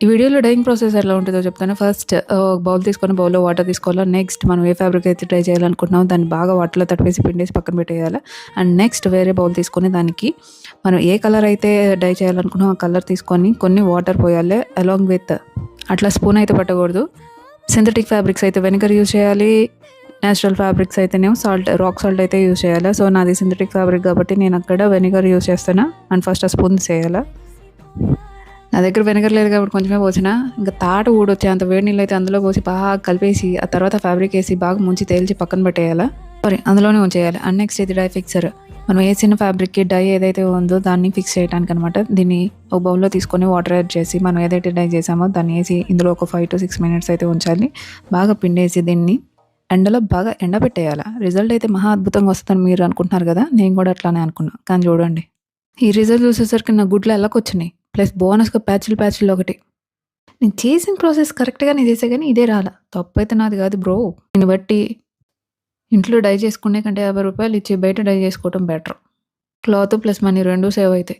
ఈ వీడియోలో dyeing process ఎలా ఉంటుందో చెప్తాను. ఫస్ట్ బౌల్ తీసుకొని బౌల్‌లో వాటర్ తీసుకోవాలా. నెక్స్ట్ మనం ఏ ఫ్యాబ్రిక్ అయితే డై చేయాలనుకుంటున్నామో దాన్ని బాగా వాటర్‌లో తడిపేసి పిండేసి పక్కన పెట్టేయాలా. అండ్ నెక్స్ట్ వేరే బౌల్ తీసుకొని దానికి మనం ఏ కలర్ అయితే డై చేయాలనుకున్నామో ఆ కలర్ తీసుకొని కొన్ని వాటర్ పోయాలి. అలాంగ్ విత్ అట్లా స్పూన్ అయితే పట్టకూడదు. సింథటిక్ ఫ్యాబ్రిక్స్ అయితే వెనిగర్ యూజ్ చేయాలి. నేచురల్ ఫ్యాబ్రిక్స్ అయితేనేమో రాక్ సాల్ట్ అయితే యూజ్ చేయాలి. సో నాది సింథటిక్ ఫ్యాబ్రిక్ కాబట్టి నేను అక్కడ వెనిగర్ యూజ్ చేస్తాను. అండ్ ఫస్ట్ ఆ స్పూన్ తీసేయాలా. నా దగ్గర వెనిగర్ లేదు కాబట్టి కొంచెమే పోసిన, ఇంకా తాట ఊడొచ్చే అంత వేడి నీళ్ళు అయితే అందులో పోసి బాగా కలిపేసి ఆ తర్వాత ఫ్యాబ్రిక్ వేసి బాగా ముంచి తేల్చి పక్కన పెట్టేయాలా. అందులోనే ఉంచేయాలి. అండ్ నెక్స్ట్ ఇది డై ఫిక్సర్. మనం వేసిన ఫ్యాబ్రిక్కి డై ఏదైతే ఉందో దాన్ని ఫిక్స్ చేయడానికి అనమాట. దీన్ని ఒక బౌల్లో తీసుకొని వాటర్ యాడ్ చేసి మనం ఏదైతే డై చేసామో దాన్ని వేసి ఇందులో ఒక 5 to 6 minutes అయితే ఉంచాలి. బాగా పిండేసి దీన్ని ఎండలో బాగా ఎండబెట్టేయాలి. రిజల్ట్ అయితే మహా అద్భుతంగా వస్తుందని మీరు అనుకుంటున్నారు కదా, నేను కూడా అట్లానే అనుకున్నాను. కానీ చూడండి, ఈ రిజల్ట్ చూసేసరికి నా గుడ్లు ఎలాకొచ్చినాయి. ప్లస్ బోనస్‌గా ప్యాచులు ఒకటి. నేను చేసిన ప్రాసెస్ కరెక్ట్‌గానే చేశా గానీ ఇదే రాలా. తప్పైతే నాది కాదు బ్రో. దీన్ని బట్టి ఇంట్లో డై చేసుకునే కంటే రూ. 50 ఇచ్చి బయట డై చేసుకోవటం better. Cloth plus money 2 save అయితాయి.